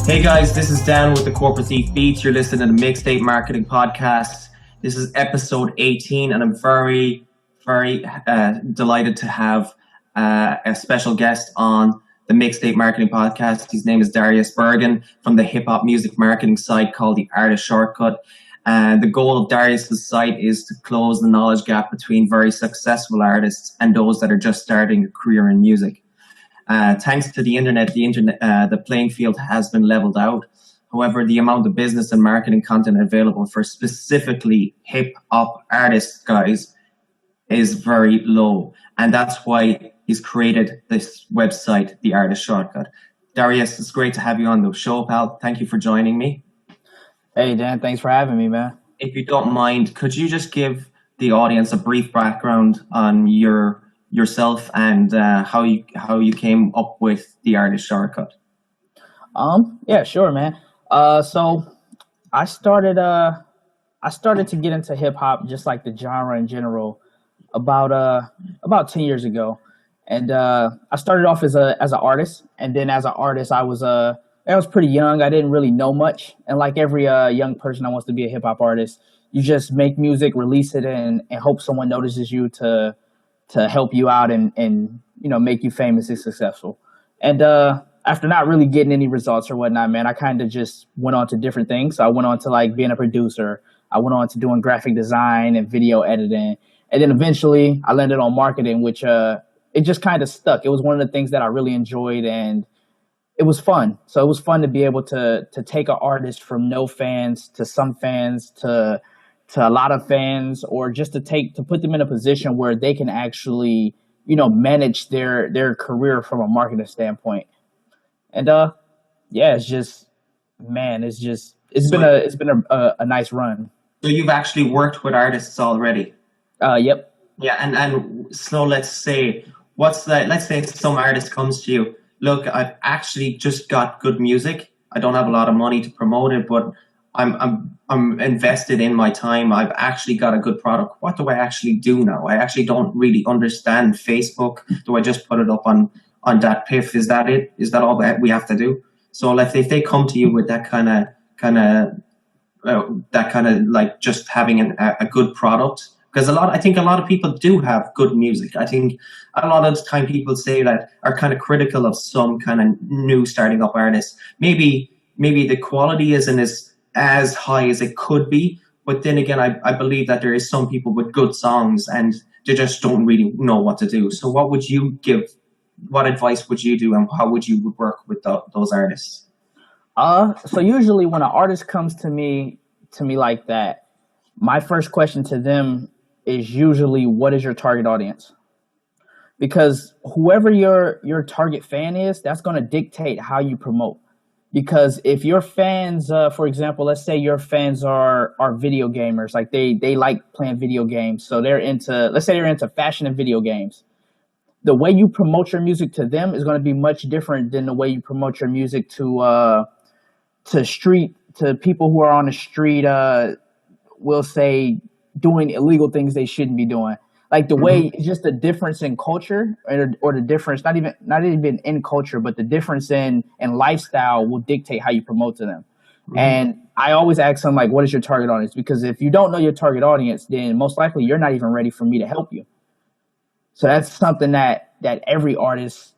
Hey guys, this is Dan with the Corporate Thief Beats. You're listening to the Mixtape Marketing Podcast. This is episode 18, and I'm very delighted to have a special guest on the Mixtape Marketing Podcast. His name is Darius Bergen from the hip-hop music marketing site called The Artist Shortcut. The goal of Darius' site is to close the knowledge gap between very successful artists and those that are just starting a career in music. Thanks to the internet, the playing field has been leveled out. However, the amount of business and marketing content available for specifically hip-hop artists, guys, is very low. And that's why he's created this website, The Artist Shortcut. Darius, it's great to have you on the show, pal. Thank you for joining me. Hey, Dan, thanks for having me, man. If you don't mind, could you just give the audience a brief background on yourself and how you came up with The Artist Shortcut? Yeah, sure, man. So I started to get into hip hop, just like the genre in general, about 10 years ago. And I started off as an artist, and then as an artist, I was pretty young. I didn't really know much, and like every young person that wants to be a hip hop artist, you just make music, release it, and hope someone notices you to help you out and make you famous and successful. And after not really getting any results or whatnot, man, I kind of just went on to different things. So I went on to like being a producer. I went on to doing graphic design and video editing. And then eventually I landed on marketing, which it just kind of stuck. It was one of the things that I really enjoyed, and it was fun. So it was fun to be able to take an artist from no fans to some fans to a lot of fans, or just to put them in a position where they can actually, manage their career from a marketing standpoint. And yeah, it's been a nice run. So you've actually worked with artists already? Yep. Yeah, and so let's say some artist comes to you. Look, I've actually just got good music. I don't have a lot of money to promote it, but I'm invested in my time. I've actually got a good product. What do I actually do now? I actually don't really understand Facebook. Do I just put it up on that piff? Is that it? Is that all that we have to do? So if they come to you with that kind of like just having a good product, because I think a lot of people do have good music. I think a lot of the time people say that are kind of critical of some kind of new starting up artists. Maybe the quality isn't as high as it could be, but then again, I believe that there is some people with good songs and they just don't really know what to do. So what advice would you do, and how would you work with those artists? So usually when an artist comes to me like that, my first question to them is usually, what is your target audience? Because whoever your target fan is, that's going to dictate how you promote. Because if your fans, for example, let's say your fans are video gamers, like they like playing video games, so let's say they're into fashion and video games. The way you promote your music to them is going to be much different than the way you promote your music to people who are on the street. We'll say doing illegal things they shouldn't be doing. Like the way, just the difference in culture, or the difference, not even in culture, but the difference in lifestyle will dictate how you promote to them. Mm-hmm. And I always ask them, like, what is your target audience? Because if you don't know your target audience, then most likely you're not even ready for me to help you. So that's something that every artist,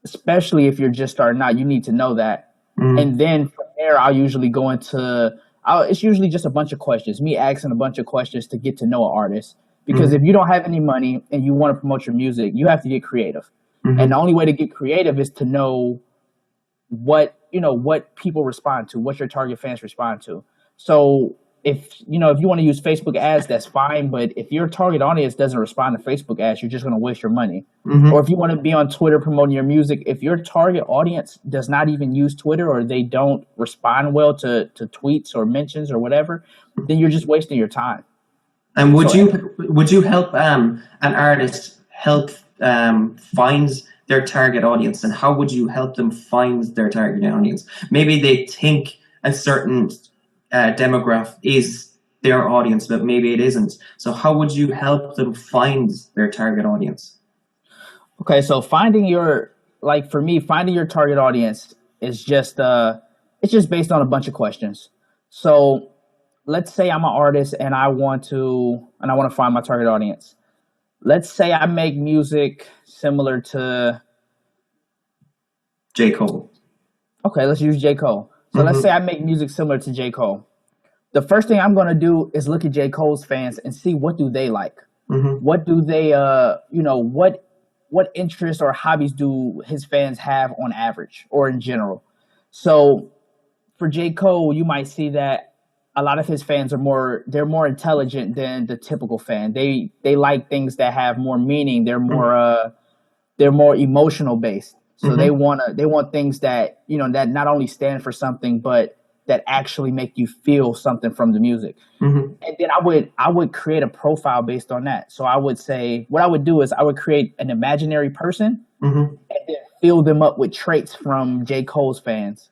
especially if you're just starting out, you need to know that. Mm-hmm. And then from there, I'll usually go into, it's usually just a bunch of questions, me asking a bunch of questions to get to know an artist. Because if you don't have any money and you want to promote your music, you have to get creative. Mm-hmm. And the only way to get creative is to know what people respond to, what your target fans respond to. So if you want to use Facebook ads, that's fine. But if your target audience doesn't respond to Facebook ads, you're just going to waste your money. Mm-hmm. Or if you want to be on Twitter promoting your music, if your target audience does not even use Twitter, or they don't respond well to tweets or mentions or whatever, then you're just wasting your time. And would you help an artist find their target audience, and how would you help them find their target audience? Maybe they think a certain demographic is their audience, but maybe it isn't. So how would you help them find their target audience? Okay, so finding your target audience is just It's just based on a bunch of questions. So let's say I'm an artist and I want to find my target audience. Let's say I make music similar to J. Cole. Okay, let's use J. Cole. So let's say I make music similar to J. Cole. The first thing I'm going to do is look at J. Cole's fans and see what do they like. What do they, what interests or hobbies do his fans have on average or in general? So for J. Cole, you might see that a lot of his fans they're more intelligent than the typical fan. They like things that have more meaning. They're more emotional based. So they want things that, that not only stand for something, but that actually make you feel something from the music. And then I would create a profile based on that. So I would say, what I would do is I would create an imaginary person and then fill them up with traits from J. Cole's fans.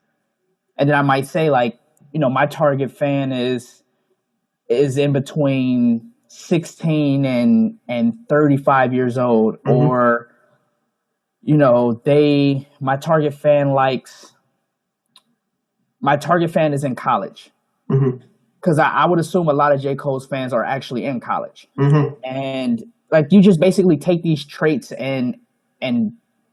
And then I might say, like, my target fan is in between 16 and 35 years old, or my target fan is in college, because I would assume a lot of J. Cole's fans are actually in college. And like, you just basically take these traits and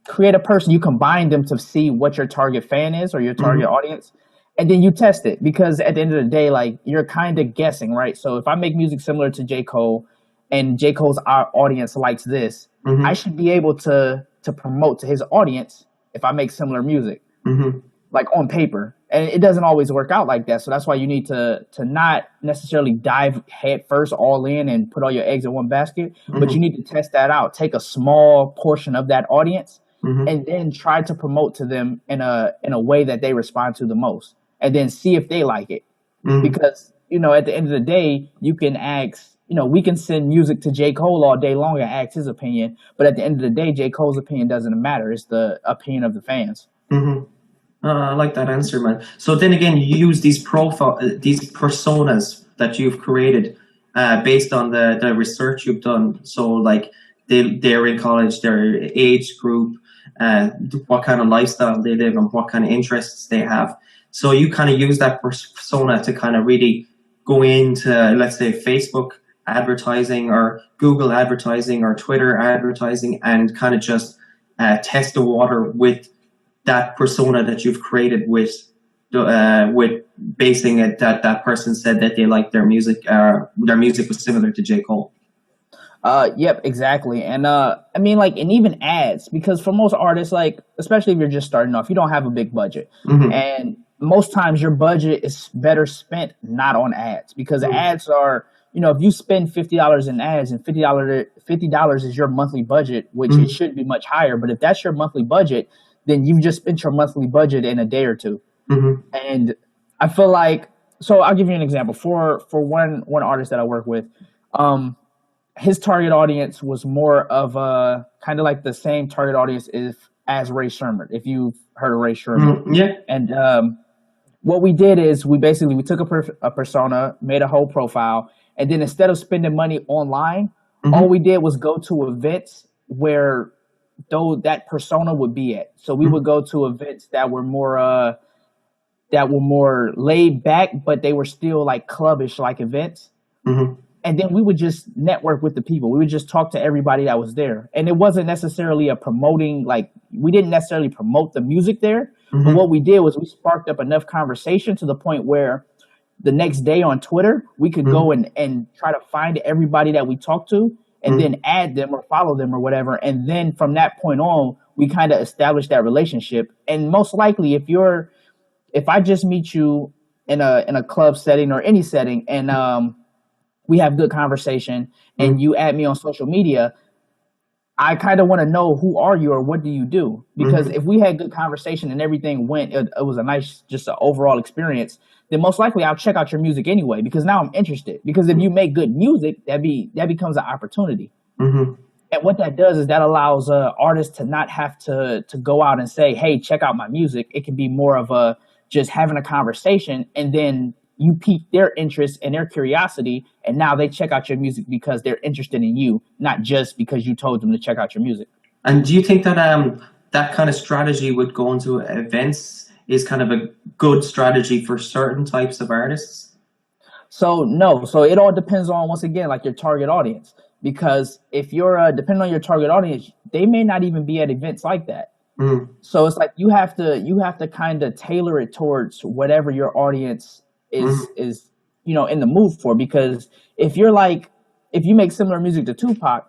create a person. You combine them to see what your target fan is or your target audience, and then you test it, because at the end of the day, like, you're kind of guessing, right? So if I make music similar to J. Cole and J. Cole's audience likes this, I should be able to promote to his audience if I make similar music, like on paper. And it doesn't always work out like that. So that's why you need to not necessarily dive head first all in and put all your eggs in one basket, but you need to test that out. Take a small portion of that audience and then try to promote to them in a way that they respond to the most, and then see if they like it. Because, at the end of the day, you can ask, we can send music to J. Cole all day long and ask his opinion, but at the end of the day, J. Cole's opinion doesn't matter. It's the opinion of the fans. I like that answer, man. So then again, you use these personas that you've created based on the research you've done. So like they're in college, their age group, what kind of lifestyle they live and what kind of interests they have. So you kind of use that persona to kind of really go into, let's say, Facebook advertising or Google advertising or Twitter advertising, and kind of just test the water with that persona that you've created with basing it that person said that they like their music was similar to J. Cole. Yep, exactly. And I mean, like, and even ads, because for most artists, like, especially if you're just starting off, you don't have a big budget. And most times your budget is better spent not on ads, because ads are, if you spend $50 in ads and $50 is your monthly budget, which it should be much higher. But if that's your monthly budget, then you've just spent your monthly budget in a day or two. And I feel like, so I'll give you an example. For one artist that I work with, his target audience was more of a kind of like the same target audience as Ray Sherman, if you've heard of Ray Sherman. Yeah. And what we did is we took a persona, made a whole profile, and then instead of spending money online, all we did was go to events where that persona would be at. So we would go to events that were more laid back, but they were still like clubbish like events. And then we would just network with the people. We would just talk to everybody that was there. And it wasn't necessarily we didn't necessarily promote the music there. But what we did was we sparked up enough conversation to the point where the next day on Twitter, we could go and try to find everybody that we talked to and then add them or follow them or whatever. And then from that point on, we kind of established that relationship. And most likely, if I just meet you in a club setting or any setting, and we have good conversation and you add me on social media, I kind of want to know, who are you or what do you do? Because if we had good conversation and everything it was a nice, just an overall experience, then most likely I'll check out your music anyway, because now I'm interested. Because if you make good music, that becomes an opportunity. And what that does is that allows artists to not have to go out and say, hey, check out my music. It can be more of just having a conversation, and then you pique their interest and their curiosity, and now they check out your music because they're interested in you, not just because you told them to check out your music. And do you think that that kind of strategy would go into events is kind of a good strategy for certain types of artists? So no, so it all depends on, once again, like your target audience. Because if you're depending on your target audience, they may not even be at events like that. Mm, So it's like you have to kind of tailor it towards whatever your audience mm, is in the mood for. Because if you're like if you make similar music to Tupac,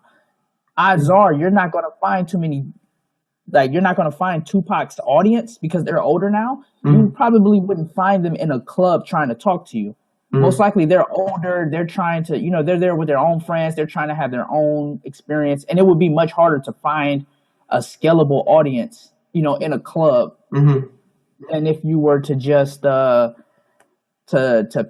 odds mm, are you're not going to find too many, like you're not going to find Tupac's audience because they're older now. You mm, probably wouldn't find them in a club trying to talk to you. Most mm, likely they're older, they're trying to, they're there with their own friends, they're trying to have their own experience, and it would be much harder to find a scalable audience, in a club mm, than if you were to just to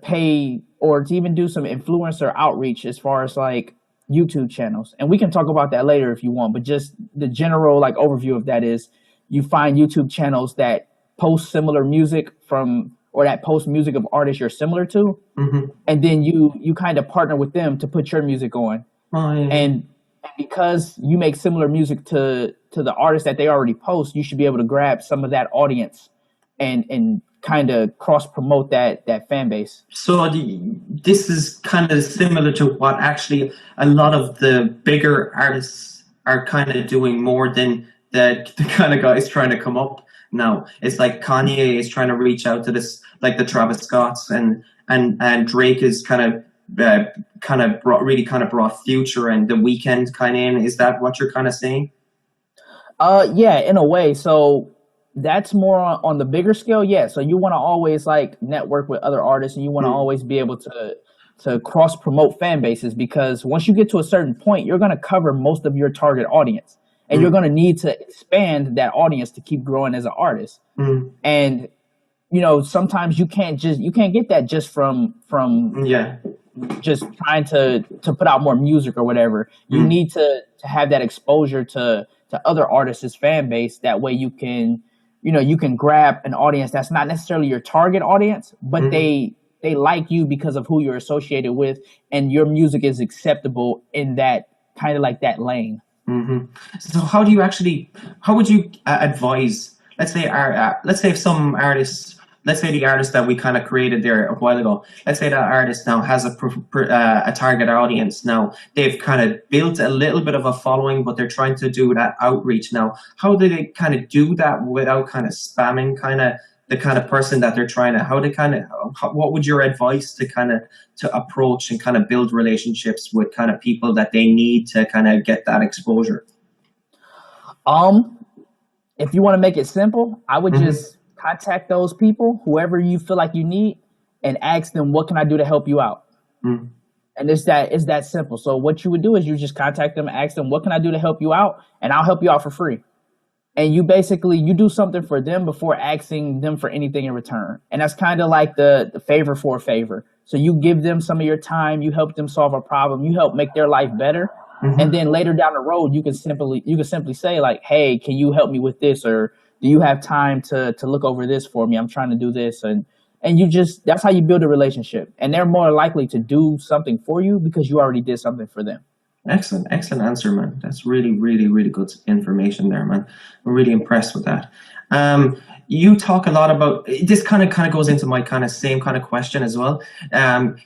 pay or to even do some influencer outreach as far as like YouTube channels. And we can talk about that later if you want, but just the general like overview of that is you find YouTube channels that post similar music from or that post music of artists you're similar to, mm. and then you kind of partner with them to put your music on. Oh, yeah. And because you make similar music to the artists that they already post, you should be able to grab some of that audience and kind of cross promote that fan base. So this is kind of similar to what actually a lot of the bigger artists are kind of doing more than the kind of guys trying to come up now. It's like Kanye is trying to reach out to this, like the Travis Scotts, and Drake is really kind of brought Future and The Weeknd kind of in. Is that what you're kind of saying? Yeah, in a way. So that's more on the bigger scale. Yeah. So you want to always like network with other artists, and you want to Mm, always be able to cross promote fan bases, because once you get to a certain point, you're going to cover most of your target audience, and you're mm, going to need to expand that audience to keep growing as an artist. mm, And sometimes you can't get that just from yeah. just trying to put out more music or whatever. You Mm, need to have that exposure to other artists' fan base. That way you can grab an audience that's not necessarily your target audience, but mm. they like you because of who you're associated with, and your music is acceptable in that kind of like that lane. Hmm. So how would you advise, let's say if some artists, let's say the artist that we kind of created there a while ago, let's say that artist now has a target audience. Now they've kind of built a little bit of a following, but they're trying to do that outreach. Now, how do they kind of do that without kind of spamming kind of the kind of person that they're trying to, what would your advice to kind of to approach and kind of build relationships with kind of people that they need to kind of get that exposure? Um, if you want to make it simple, I would Hmm. just contact those people, whoever you feel like you need, and ask them, what can I do to help you out? Mm, And it's that simple. So what you would do is you just contact them, ask them, what can I do to help you out? And I'll help you out for free. And you do something for them before asking them for anything in return. And that's kind of like the favor for a favor. So you give them some of your time, you help them solve a problem, you help make their life better. And hmm. then later down the road, you can simply say like, hey, can you help me with this? Or do you have time to look over this for me? I'm trying to do this. And you just, that's how you build a relationship. And they're more likely to do something for you because you already did something for them. Excellent, excellent answer, man. That's really, really, really good information there, man. I'm really impressed with that. You talk a lot about this. Kind of goes into my kind of same kind of question as well.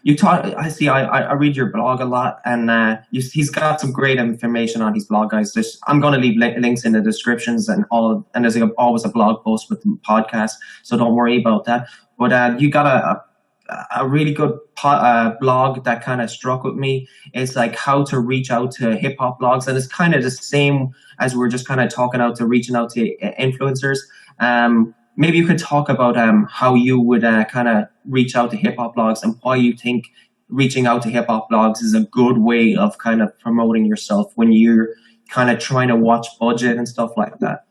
You talk. I see. I read your blog a lot, and he's got some great information on his blog, guys. I'm going to leave links in the descriptions and all. And there's always a blog post with the podcast, so don't worry about that. But you got a really good blog that kind of struck with me. It's like how to reach out to hip hop blogs, and it's kind of the same as we're just kind of talking out to reaching out to influencers. Maybe you could talk about how you would kind of reach out to hip hop blogs and why you think reaching out to hip hop blogs is a good way of kind of promoting yourself when you're kind of trying to watch budget and stuff like that.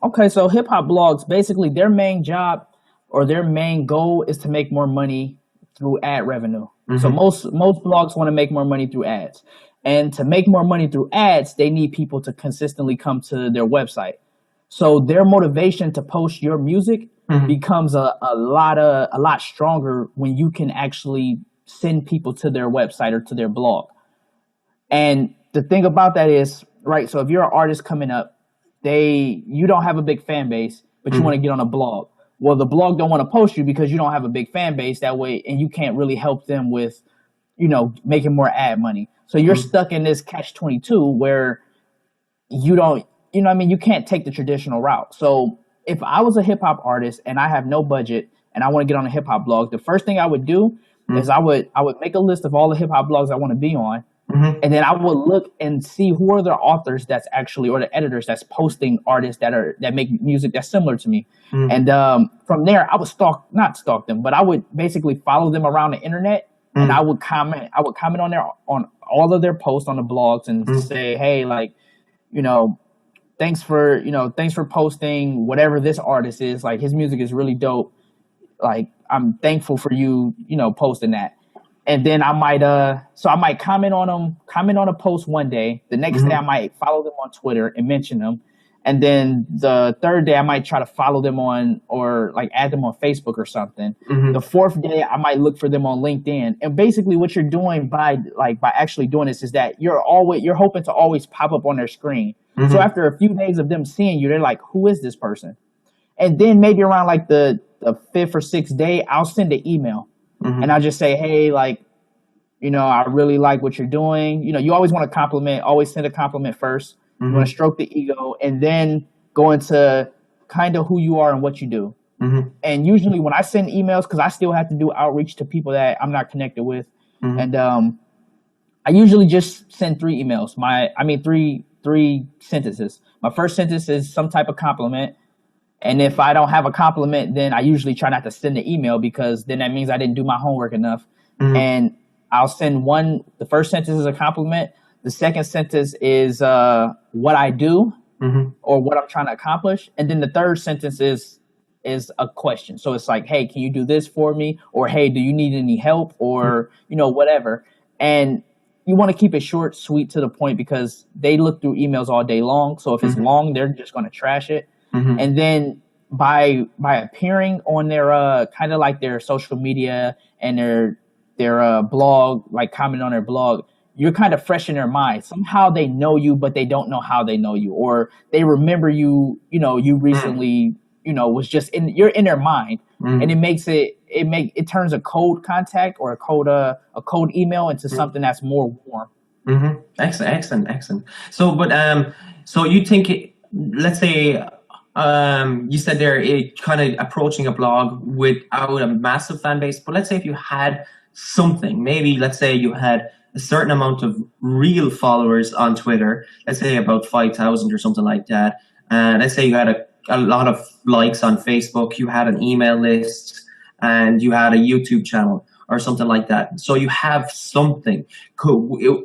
Okay, so hip hop blogs, basically their main job or their main goal is to make more money through ad revenue. So Mm-hmm. most blogs want to make more money through ads. And to make more money through ads, they need people to consistently come to their website. So their motivation to post your music Mm-hmm. becomes a lot stronger when you can actually send people to their website or to their blog. And the thing about that is, right, so if you're an artist coming up, you don't have a big fan base, but you want to get on a blog. Well, the blog don't want to post you because you don't have a big fan base that way, and you can't really help them with, making more ad money. So you're stuck in this catch-22 where you don't, you can't take the traditional route. So if I was a hip hop artist and I have no budget and I want to get on a hip hop blog, the first thing I would do is I would make a list of all the hip hop blogs I want to be on. And then I would look and see who are the authors that's actually, or the editors that's posting artists that make music that's similar to me. And from there, I would not stalk them, but I would basically follow them around the internet, and I would comment on all of their posts on the blogs and say, hey, like, thanks for posting whatever this artist is. Like, his music is really dope. Like, I'm thankful for you, posting that. And then I might comment on a post one day. The next day I might follow them on Twitter and mention them. And then the third day I might try to follow them on, or like add them on Facebook or something. The fourth day I might look for them on LinkedIn. And basically what you're doing by actually doing this is that you're hoping to always pop up on their screen. So after a few days of them seeing you, they're like, who is this person? And then maybe around like the fifth or sixth day, I'll send an email. And I'll just say, hey, like, I really like what you're doing. You always want to compliment, always send a compliment first. You want to stroke the ego and then go into kind of who you are and what you do. And usually when I send emails, because I still have to do outreach to people that I'm not connected with. And I usually just send 3 emails. Three sentences. My first sentence is some type of compliment. And if I don't have a compliment, then I usually try not to send the email, because then that means I didn't do my homework enough. And I'll send the first sentence is a compliment. The second sentence is what I do or what I'm trying to accomplish. And then the third sentence is a question. So it's like, hey, can you do this for me? Or, hey, do you need any help? Or, whatever. And you want to keep it short, sweet, to the point, because they look through emails all day long. So if it's long, they're just going to trash it. And then by appearing on their kind of like their social media and their blog, like comment on their blog, you're kind of fresh in their mind. Somehow they know you, but they don't know how they know you, or they remember you. You recently, was just you're in their mind, and it turns a cold contact or a cold email into something that's more warm. Excellent. So, but so you think, let's say, you said there, kind of approaching a blog without a massive fan base, but let's say if you had something, maybe let's say you had a certain amount of real followers on Twitter, let's say about 5,000 or something like that. And let's say you had a lot of likes on Facebook, you had an email list, and you had a YouTube channel or something like that. So you have something.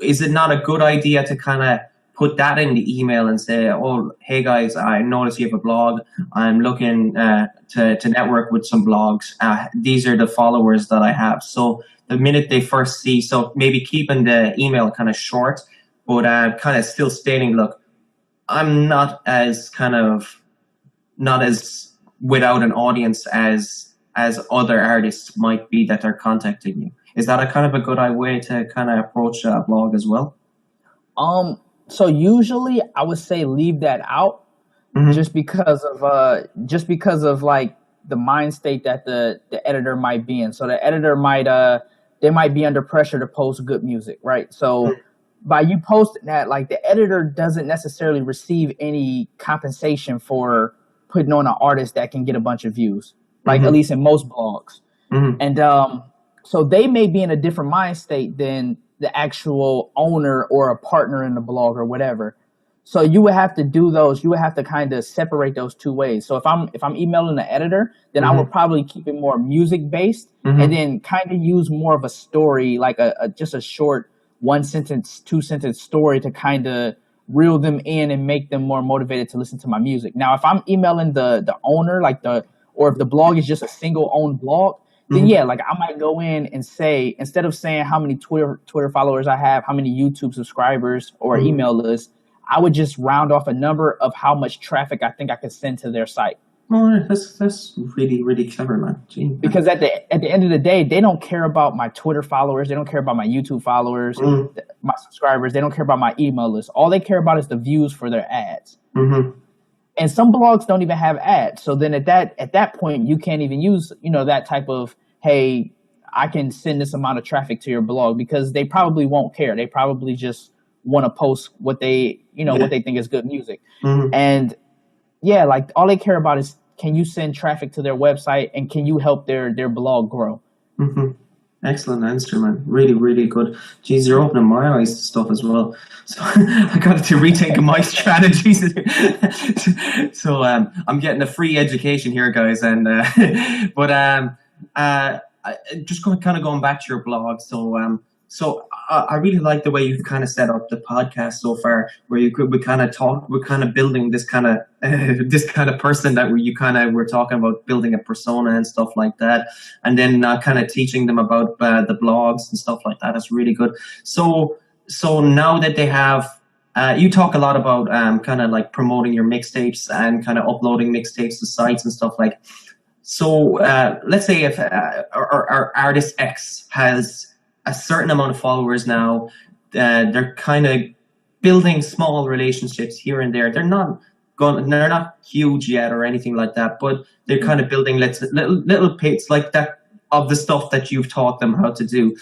Is it not a good idea to kind of put that in the email and say, oh, hey guys, I noticed you have a blog. I'm looking to network with some blogs. These are the followers that I have. So the minute they first see, so maybe keeping the email kind of short, but kind of still stating, look, I'm not as without an audience as other artists might be that are contacting you. Is that a kind of a good way to kind of approach a blog as well? So usually I would say leave that out, just because of like the mind state that the editor might be in. So the editor they might be under pressure to post good music, right? So by you posting that, like, the editor doesn't necessarily receive any compensation for putting on an artist that can get a bunch of views, like at least in most blogs. And so they may be in a different mind state than the actual owner or a partner in the blog or whatever. So you would have to kind of separate those two ways. So if I'm emailing the editor, then I would probably keep it more music based, and then kind of use more of a story, like just a short 1 sentence, 2 sentence story to kind of reel them in and make them more motivated to listen to my music. Now, if I'm emailing the owner, or if the blog is just a single owned blog, then yeah, like I might go in and say, instead of saying how many Twitter followers I have, how many YouTube subscribers or email lists, I would just round off a number of how much traffic I think I could send to their site. Oh, that's really, really clever, man. Gee. Because at the end of the day, they don't care about my Twitter followers. They don't care about my YouTube followers, my subscribers. They don't care about my email list. All they care about is the views for their ads. And some blogs don't even have ads. So then at that point, you can't even use, that type of, hey, I can send this amount of traffic to your blog, because they probably won't care. They probably just want to post what they, what they think is good music. And yeah, like all they care about is, can you send traffic to their website, and can you help their blog grow? Excellent answer, man. Really, really good. Jeez, you're opening my eyes to stuff as well. So I got to rethink my strategies. So I'm getting a free education here, guys. And just kind of going back to your blog. So I really like the way you've kind of set up the podcast so far, where we kind of building this kind of person that you kind of were talking about, building a persona and stuff like that, and then kind of teaching them about the blogs and stuff like that. That's really good. So now that they have, you talk a lot about kind of like promoting your mixtapes and kind of uploading mixtapes to sites and stuff like. So let's say if our artist X has a certain amount of followers now, they're kind of building small relationships here and there. They're not huge yet or anything like that, but they're kind of building little bits like that of the stuff that you've taught them how to do.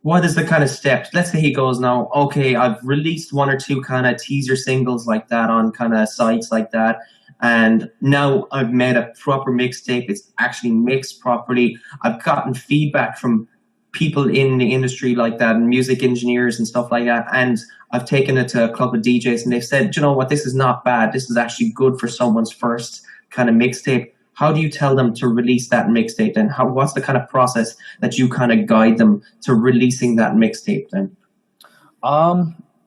What is the kind of steps? Let's say he goes now, okay, I've released one or two kind of teaser singles like that on kind of sites like that, and now I've made a proper mixtape. It's actually mixed properly. I've gotten feedback from people in the industry like that, and music engineers and stuff like that, and I've taken it to a club of DJs, and they've said, you know what, this is not bad, this is actually good for someone's first kind of mixtape. How do you tell them to release that mixtape, and what's the kind of process that you kind of guide them to releasing that mixtape then?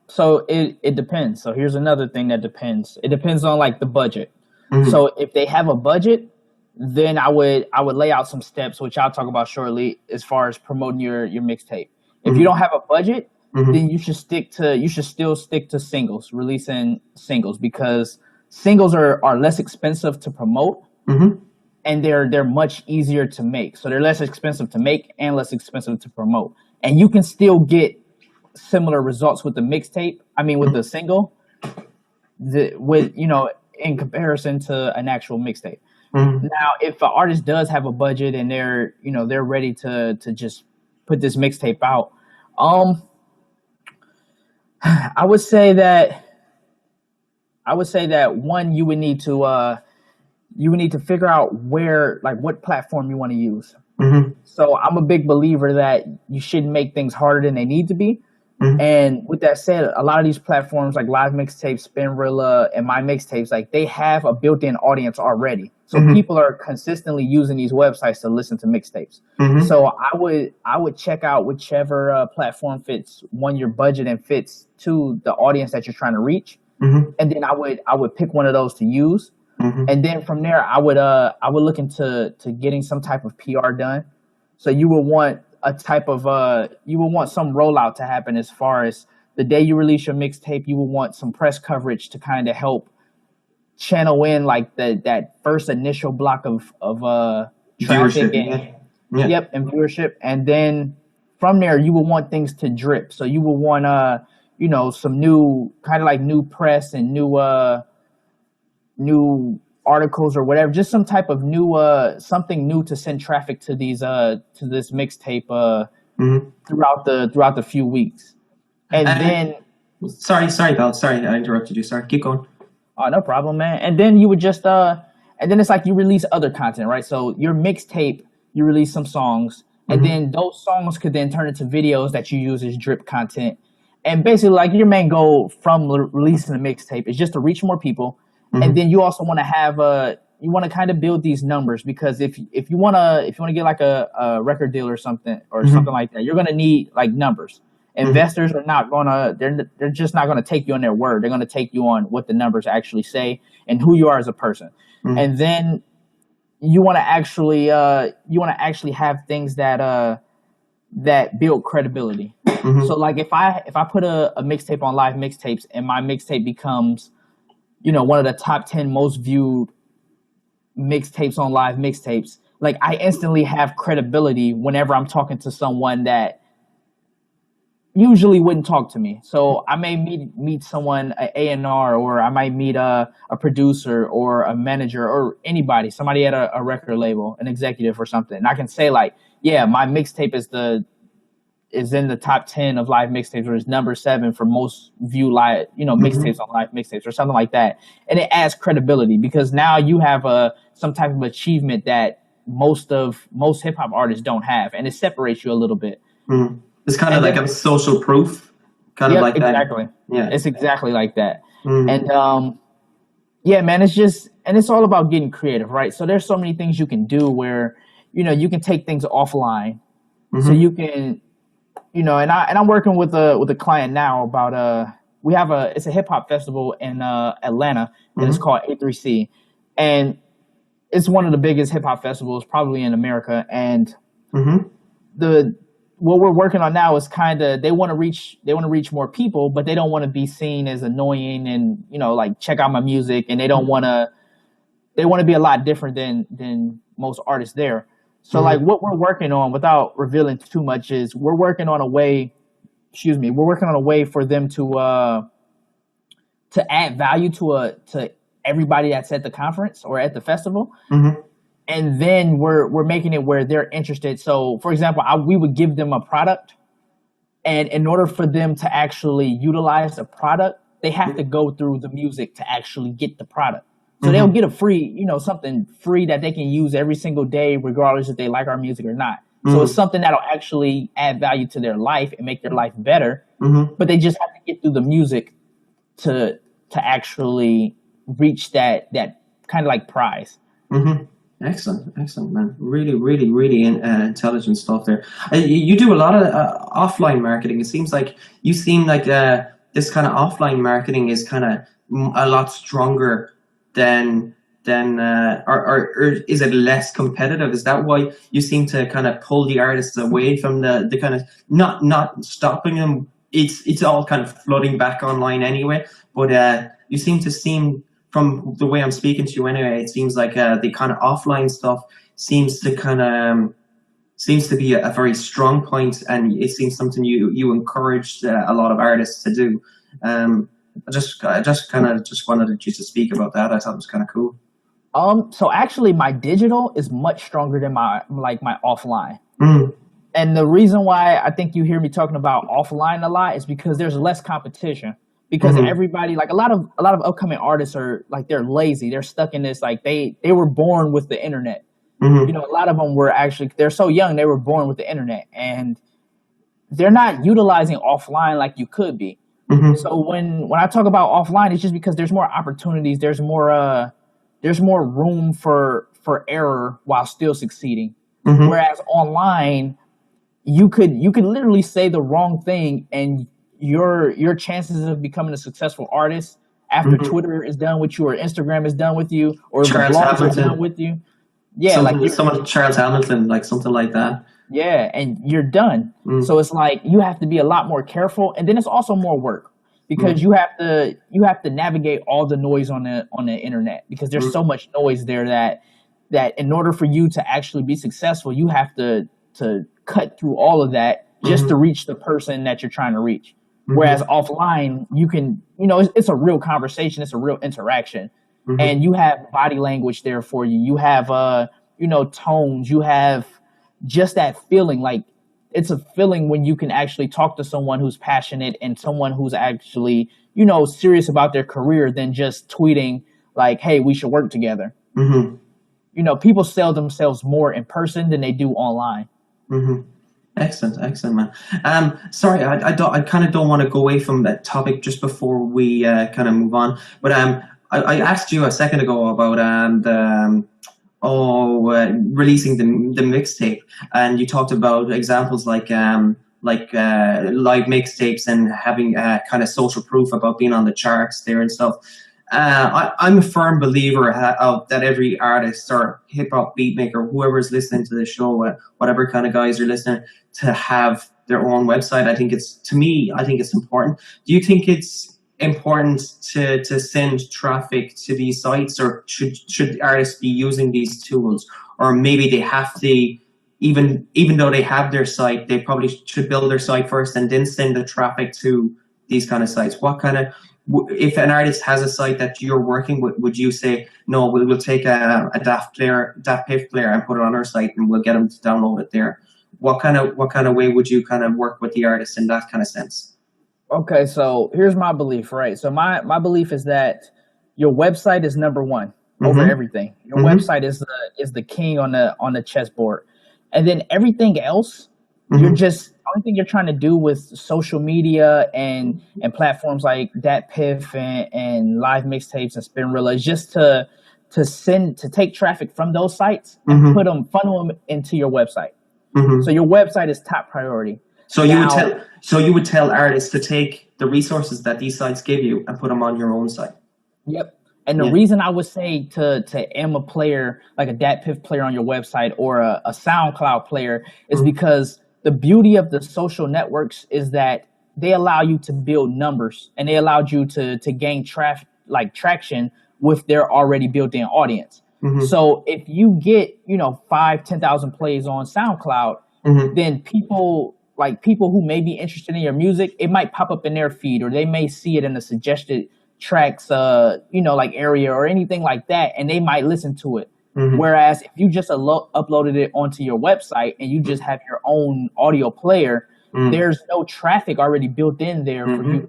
So it depends. So here's another thing that depends. It depends on like the budget. So if they have a budget, then I would lay out some steps, which I'll talk about shortly, as far as promoting your mixtape. If you don't have a budget, then you should still stick to singles, releasing singles, because singles are less expensive to promote, and they're much easier to make. So they're less expensive to make and less expensive to promote, and you can still get similar results with the mixtape. I mean, with the single, in comparison to an actual mixtape. Now, if an artist does have a budget and they're ready to just put this mixtape out, I would say that one, you would need to figure out what platform you want to use. So I'm a big believer that you shouldn't make things harder than they need to be. And with that said, a lot of these platforms like Live Mixtapes, Spinrilla, and My Mixtapes, like they have a built-in audience already. So people are consistently using these websites to listen to mixtapes. So I would check out whichever platform fits your budget and fits to the audience that you're trying to reach, and then I would pick one of those to use, and then from there I would look into getting some type of PR done. So you would want some rollout to happen. As far as the day you release your mixtape, you will want some press coverage to kind of help channel in like that first initial block of traffic and viewership, and then from there you will want things to drip. So you will want some new kind of like new press and new articles or whatever, just some type of new something new to send traffic to these to this mixtape throughout the few weeks. And then sorry Val, sorry I interrupted you, sorry, keep going. Oh, no problem, man. And then you would just and then it's like you release other content, right? So your mixtape, you release some songs, and then those songs could then turn into videos that you use as drip content. And basically, like, your main goal from releasing a mixtape is just to reach more people. And then you also want to have you want to kind of build these numbers, because if you want to get like a record deal or something like that, you're going to need like numbers. Investors are not gonna, they're just not gonna take you on their word. They're gonna take you on what the numbers actually say and who you are as a person. And then you want to actually have things that build credibility. So like if I put a mixtape on Live Mixtapes and my mixtape becomes, one of the top 10 most viewed mixtapes on Live Mixtapes, like I instantly have credibility whenever I'm talking to someone that usually wouldn't talk to me. So I may meet someone, a A&R, or I might meet a producer or a manager or anybody, somebody at a record label, an executive or something. And I can say like, yeah, my mixtape is in the top 10 of live mixtapes, or is number 7 for most view live, mixtapes on live mixtapes or something like that. And it adds credibility because now you have some type of achievement that most hip hop artists don't have, and it separates you a little bit. Mm-hmm. It's kind of like a social proof, kind of like exactly. that. Yeah, it's exactly like that. Mm-hmm. And yeah, man, it's all about getting creative, right? So there's so many things you can do where, you can take things offline. Mm-hmm. So you can, and I'm working with a client now about it's a hip hop festival in Atlanta, and it's called A3C, and it's one of the biggest hip hop festivals probably in America. And what we're working on now is kind of they want to reach more people, but they don't want to be seen as annoying and like check out my music, and they want to be a lot different than most artists there. So like what we're working on, without revealing too much, is we're working on a way for them to add value to everybody that's at the conference or at the festival. And then we're making it where they're interested. So for example, we would give them a product, and in order for them to actually utilize the product, they have to go through the music to actually get the product. So they'll get a free, something free that they can use every single day, regardless if they like our music or not. So it's something that'll actually add value to their life and make their life better. But they just have to get through the music to actually reach that kind of like prize. Excellent, man. Really, really, really intelligent stuff there. You do a lot of offline marketing. It seems like this kind of offline marketing is kind of a lot stronger than or is it less competitive? Is that why you seem to kind of pull the artists away from the kind of not stopping them? It's all kind of flooding back online anyway. But you seem from the way I'm speaking to you anyway, it seems like the kind of offline stuff seems to be a very strong point, and it seems something you encouraged a lot of artists to do. I just wanted you to speak about that. I thought it was kind of cool. So actually my digital is much stronger than my offline. And the reason why I think you hear me talking about offline a lot is because there's less competition. Because everybody, like a lot of upcoming artists are like, they're lazy. They're stuck in this, like they were born with the internet. A lot of them they're so young, they were born with the internet, and they're not utilizing offline like you could be. So when I talk about offline, it's just because there's more opportunities, there's more room for error while still succeeding. Whereas online, you could literally say the wrong thing, and your chances of becoming a successful artist after Twitter is done with you, or Instagram is done with you, or the blogs are done with you. Yeah, someone Charles Hamilton, like something like that. Yeah, and you're done. So it's like you have to be a lot more careful, and then it's also more work because you have to navigate all the noise on the internet, because there's so much noise there that in order for you to actually be successful, you have to cut through all of that just to reach the person that you're trying to reach. Whereas offline, you can, it's a real conversation, it's a real interaction, and you have body language there for you. You have, tones. You have just that feeling. Like, it's a feeling when you can actually talk to someone who's passionate and someone who's actually, serious about their career than just tweeting like, "Hey, we should work together." People sell themselves more in person than they do online. Excellent, man. Sorry, I kind of don't want to go away from that topic just before we kind of move on. But I asked you a second ago about releasing the mixtape, and you talked about examples like live mixtapes and having kind of social proof about being on the charts there and stuff. I'm a firm believer that every artist or hip hop beat maker, whoever is listening to the show, whatever kind of guys are listening, to have their own website. I think it's important. Do you think it's important to send traffic to these sites, or should artists be using these tools, or maybe they have to even though they have their site, they probably should build their site first and then send the traffic to these kind of sites? What kind of, if an artist has a site that you're working with, would you say, no, we'll take a Daft Piff player and put it on our site and we'll get them to download it there? What kind of way would you kind of work with the artist in that kind of sense? Okay, so here's my belief, right? So my belief is that your website is number one over everything. Your website is the king on the chessboard, and then everything else, you're just, only thing you're trying to do with social media and platforms like Dat Piff and Live Mixtapes and Spinrilla is just to take traffic from those sites and funnel them into your website. So your website is top priority. So you would tell artists to take the resources that these sites give you and put them on your own site. Yep. And the reason I would say to am a player, like a Dat Piff player on your website or a SoundCloud player, is because the beauty of the social networks is that they allow you to build numbers and they allowed you to gain traction with their already built-in audience. So if you get 5,000-10,000 plays on SoundCloud, then people who may be interested in your music, it might pop up in their feed, or they may see it in the suggested tracks, like area or anything like that, and they might listen to it. Whereas if you just uploaded it onto your website and you just have your own audio player, there's no traffic already built in there for you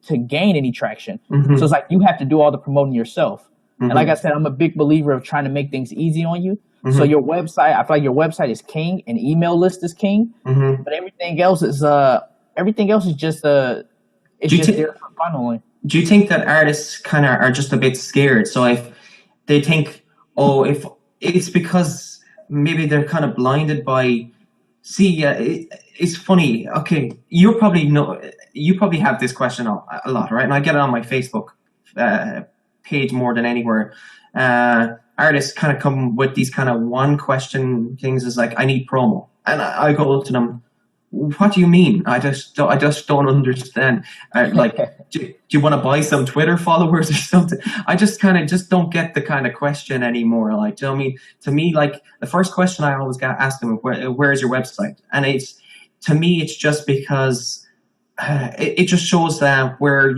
to gain any traction. So it's like you have to do all the promoting yourself. And like I said, I'm a big believer of trying to make things easy on you. So your website, I feel like your website is king, and email list is king, but everything else is just there for funneling. Do you think that artists kind of are just a bit scared? So if they think, if it's because maybe they're kind of blinded by, it's funny. Okay, you probably have this question a lot, right? And I get it on my Facebook page more than anywhere. Artists kind of come with these kind of one question things, is like, I need promo, and I go to them, what do you mean? I just don't understand. Do you want to buy some Twitter followers or something? I just don't get the kind of question anymore. Like, do you know what I mean? To me, like, the first question I always ask them, where's your website? And to me, it's just because it just shows that where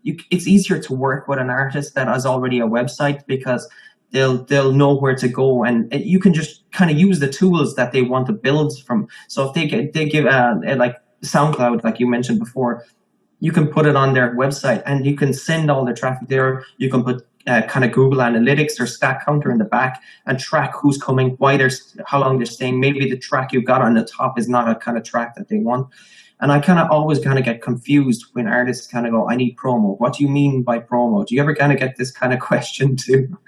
it's easier to work with an artist that has already a website, because they'll know where to go, and you can just kind of use the tools that they want to build from. So if they give like SoundCloud, like you mentioned before, you can put it on their website and you can send all the traffic there. You can put kind of Google Analytics or stat counter in the back and track who's coming, how long they're staying. Maybe the track you've got on the top is not a kind of track that they want. And I kind of always kind of get confused when artists kind of go, I need promo. What do you mean by promo? Do you ever kind of get this kind of question too?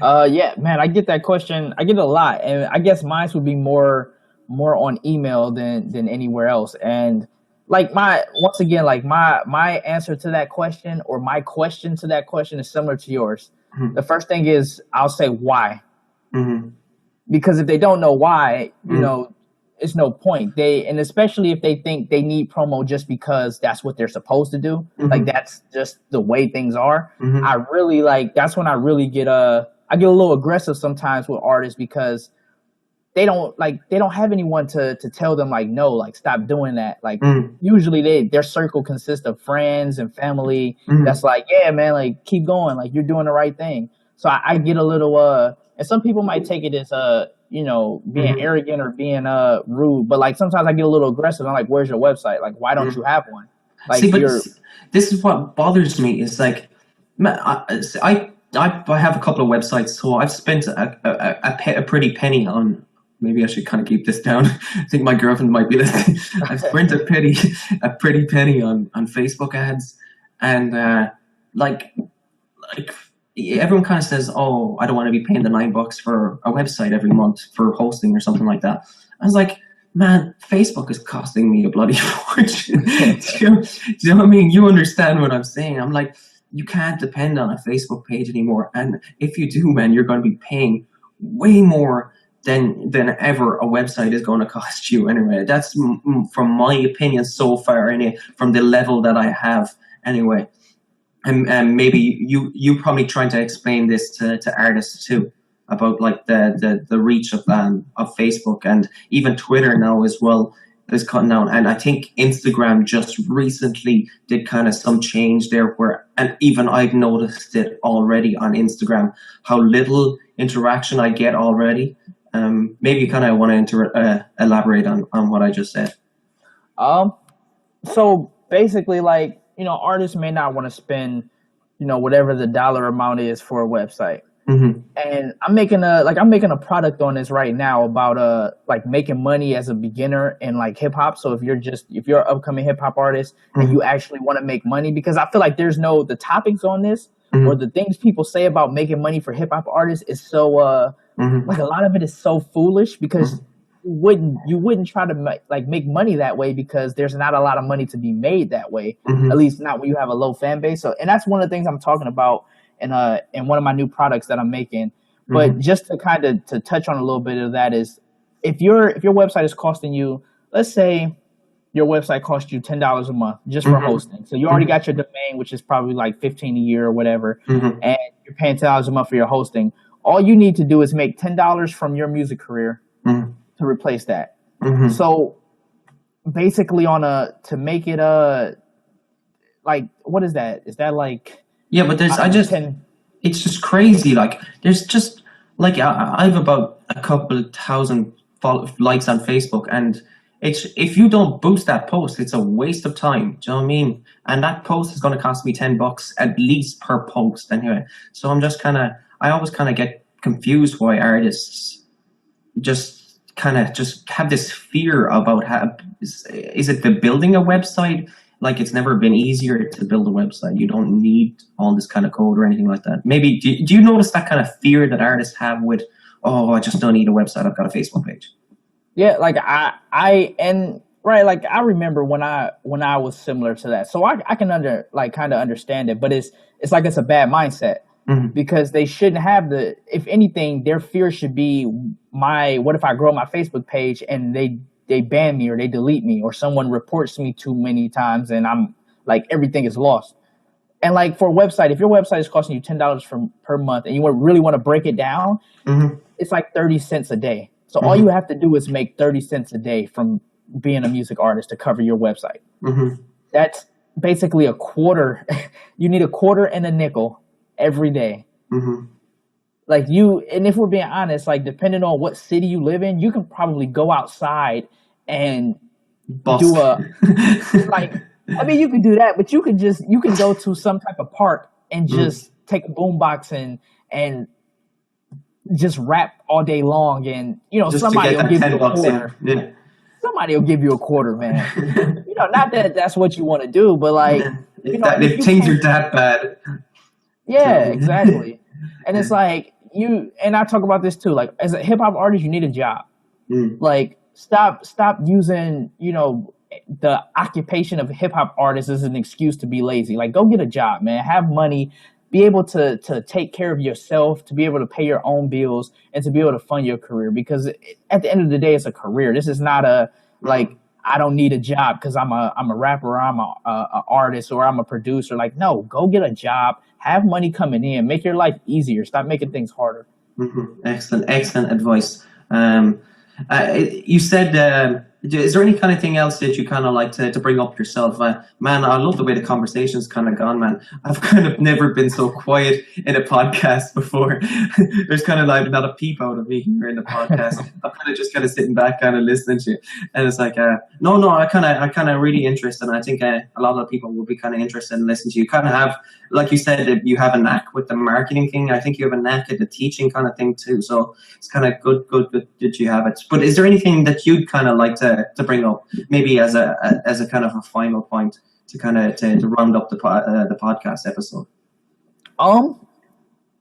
Yeah, man, I get that question. I get it a lot. And I guess mine would be more on email than anywhere else. And like my answer to that question, or my question to that question, is similar to yours. The first thing is, I'll say why. Because if they don't know why, it's no point. And especially if they think they need promo just because that's what they're supposed to do, like that's just the way things are. I really that's when I really get I get a little aggressive sometimes with artists, because they don't have anyone to tell them like, no, like, stop doing that. Like usually their circle consists of friends and family that's like, yeah, man, like, keep going, like, you're doing the right thing. So I get a little and some people might take it as being arrogant or being rude, but like sometimes I get a little aggressive. I'm like, where's your website? Like, why don't you have one? Like, this is what bothers me, is like, I have a couple of websites, so I've spent a pretty penny on. Maybe I should kind of keep this down. I think my girlfriend might be listening. I've spent a pretty penny on Facebook ads, and like everyone kind of says, oh, I don't want to be paying the $9 for a website every month for hosting or something like that. I was like, man, Facebook is costing me a bloody fortune. Do you know what I mean? You understand what I'm saying? I'm like, you can't depend on a Facebook page anymore. And if you do, man, you're going to be paying way more than ever a website is going to cost you anyway. That's from my opinion so far, from the level that I have anyway. And maybe you probably trying to explain this to artists too. about like the reach of Facebook, and even Twitter now as well is cutting down. And I think Instagram just recently did kind of some change there, where, and even I've noticed it already on Instagram, how little interaction I get already. Maybe you kind of want to elaborate on what I just said. So basically, like, artists may not want to spend, whatever the dollar amount is for a website. Mm-hmm. And I'm making a product on this right now about like making money as a beginner in like hip hop. So if you're an upcoming hip hop artist and you actually want to make money, because I feel like the topics on this or the things people say about making money for hip hop artists is so like a lot of it is so foolish, because you wouldn't try to make money that way, because there's not a lot of money to be made that way, at least not when you have a low fan base. So, and that's one of the things I'm talking about in one of my new products that I'm making. But just to kind of to touch on a little bit of that is, if your website is costing you, let's say your website costs you $10 a month just for hosting. So you already got your domain, which is probably like $15 a year or whatever, and you're paying $10 a month for your hosting. All you need to do is make $10 from your music career to replace that. So basically to make it like, what is that? Is that like, yeah, but it's just crazy. Like, there's just like, I have about a couple of thousand likes on Facebook, and if you don't boost that post, it's a waste of time. Do you know what I mean? And that post is going to cost me $10 at least per post anyway. So I always kind of get confused why artists just have this fear about is it the building a website? Like, it's never been easier to build a website. You don't need all this kind of code or anything like that. Maybe do you notice that kind of fear that artists have with, I just don't need a website, I've got a Facebook page? Yeah, like I remember when I was similar to that. So I can kind of understand it, but it's like it's a bad mindset, because they shouldn't have if anything, their fear should be what if I grow my Facebook page and they ban me or they delete me or someone reports me too many times and I'm like, everything is lost. And like, for a website, if your website is costing you $10 per month and you really want to break it down, it's like 30 cents a day. So all you have to do is make 30 cents a day from being a music artist to cover your website. That's basically a quarter. You need a quarter and a nickel every day. Like, and if we're being honest, like, depending on what city you live in, you can probably go outside and do I mean, you can do that, but you can go to some type of park and just take a boombox and just rap all day long, and somebody will give you a quarter. Yeah. Somebody will give you a quarter, man. Not that that's what you want to do, but like, if things are that bad. Yeah, exactly. And it's like, and I talk about this too, like, as a hip hop artist, you need a job. Like, stop using, the occupation of a hip hop artist as an excuse to be lazy. Like, go get a job, man. Have money, be able to take care of yourself, to be able to pay your own bills, and to be able to fund your career. Because at the end of the day, it's a career. This is not like, I don't need a job because I'm a rapper, or I'm a artist, or I'm a producer. Like, no, go get a job, have money coming in, make your life easier. Stop making things harder. Excellent advice. You said, is there any kind of thing else that you kind of like to bring up yourself? Man, I love the way the conversation's kind of gone, man. I've kind of never been so quiet in a podcast before. There's kind of like not a peep out of me here in the podcast. I'm kind of just sitting back, kind of listening to you. And it's like, no, I kind of really interested. And I think a lot of people will be kind of interested in listening to you. Kind of have, like you said, you have a knack with the marketing thing. I think you have a knack at the teaching kind of thing too. So it's kind of good that you have it. But is there anything that you'd kind of like to bring up, maybe as a kind of a final point to kind of to round up the podcast episode?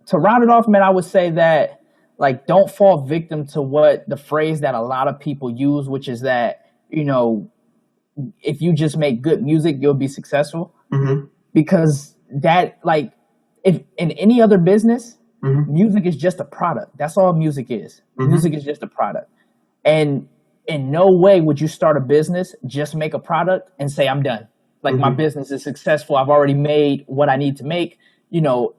To round it off, man, I would say that, like, don't fall victim to what the phrase that a lot of people use, which is that, if you just make good music, you'll be successful. Because that, like, if in any other business, music is just a product. That's all music is. Music is just a product. And in no way would you start a business, just make a product and say, I'm done. Like, my business is successful. I've already made what I need to make. All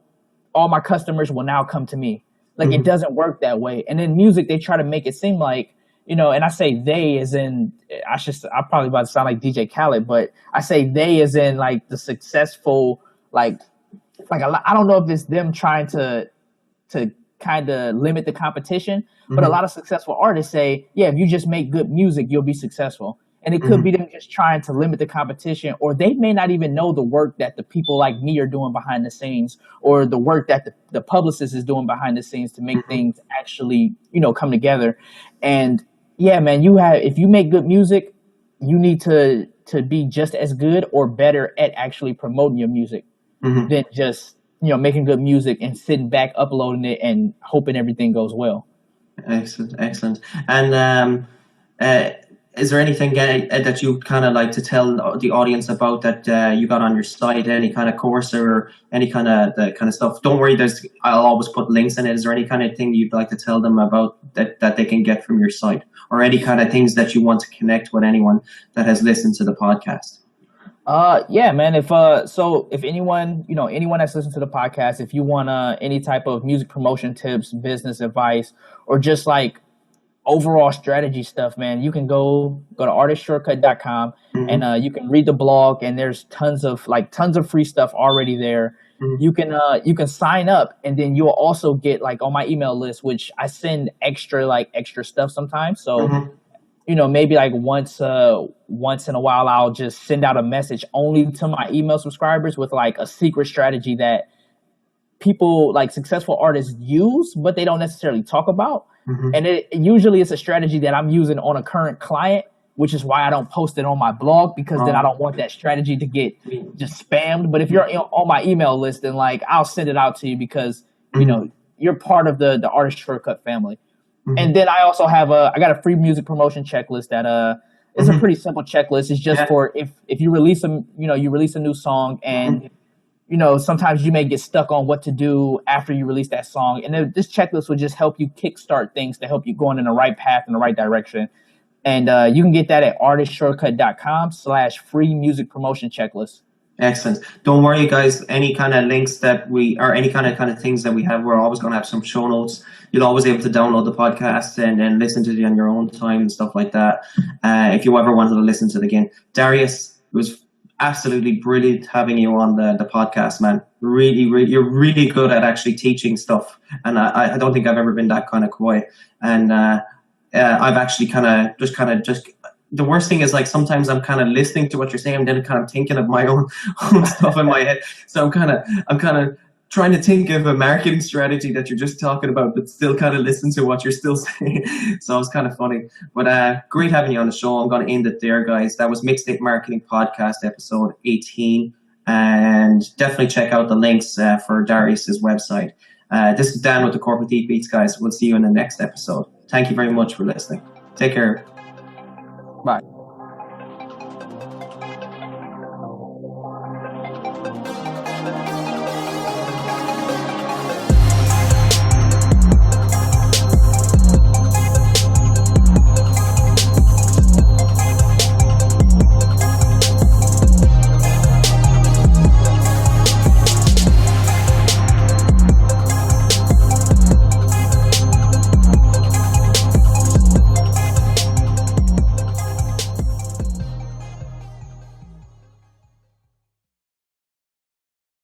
my customers will now come to me. Like it doesn't work that way. And in music, they try to make it seem like, you know, and I say they as in, I'm probably about to sound like DJ Khaled, but I say they as in like the successful, like I don't know if it's them trying to kind of limit the competition, but a lot of successful artists say, yeah, if you just make good music, you'll be successful. And it could be them just trying to limit the competition, or they may not even know the work that the people like me are doing behind the scenes, or the work that the publicist is doing behind the scenes to make things actually, you know, come together. And yeah, man, if you make good music, you need to be just as good or better at actually promoting your music than just, you know, making good music and sitting back, uploading it and hoping everything goes well. Excellent. And is there anything that you kind of like to tell the audience about that you got on your site? Any kind of course or any kind of the kind of stuff? Don't worry, I'll always put links in it. Is there any kind of thing you'd like to tell them about that they can get from your site, or any kind of things that you want to connect with anyone that has listened to the podcast? Yeah, man. If anyone that's listened to the podcast, if you want any type of music promotion tips, business advice, or just like overall strategy stuff, man, you can go to artistshortcut.com and you can read the blog, and there's tons of free stuff already there. You can sign up, and then you'll also get like on my email list, which I send extra stuff sometimes. So you know, maybe like once in a while, I'll just send out a message only to my email subscribers with like a secret strategy that people, like successful artists, use, but they don't necessarily talk about. And usually it's a strategy that I'm using on a current client, which is why I don't post it on my blog, because then I don't want that strategy to get just spammed. But if you're on my email list, then like I'll send it out to you, because you know, you're part of the Artist Shortcut family. And then I also have I got a free music promotion checklist that it's a pretty simple checklist. It's just for if you release a new song, and you know, sometimes you may get stuck on what to do after you release that song, and this checklist will just help you kickstart things to help you going in the right path, in the right direction. And you can get that at artistshortcut.com/free music promotion checklist. Excellent. Don't worry, guys. Any kind of links that any kind of things that we have, we're always going to have some show notes. You'll always be able to download the podcast and listen to it on your own time and stuff like that. If you ever wanted to listen to it again, Darius, it was absolutely brilliant having you on the podcast, man. Really, you're really good at actually teaching stuff, and I don't think I've ever been that kind of quiet. And I've actually kind of just. The worst thing is, like, sometimes I'm kind of listening to what you're saying, and then kind of thinking of my own stuff in my head. So I'm kind of trying to think of a marketing strategy that you're just talking about, but still kind of listen to what you're still saying. So it's kind of funny. But great having you on the show. I'm going to end it there, guys. That was Mixtape Marketing Podcast episode 18. And definitely check out the links for Darius's website. This is Dan with the Corporate Deep Beats, guys. We'll see you in the next episode. Thank you very much for listening. Take care.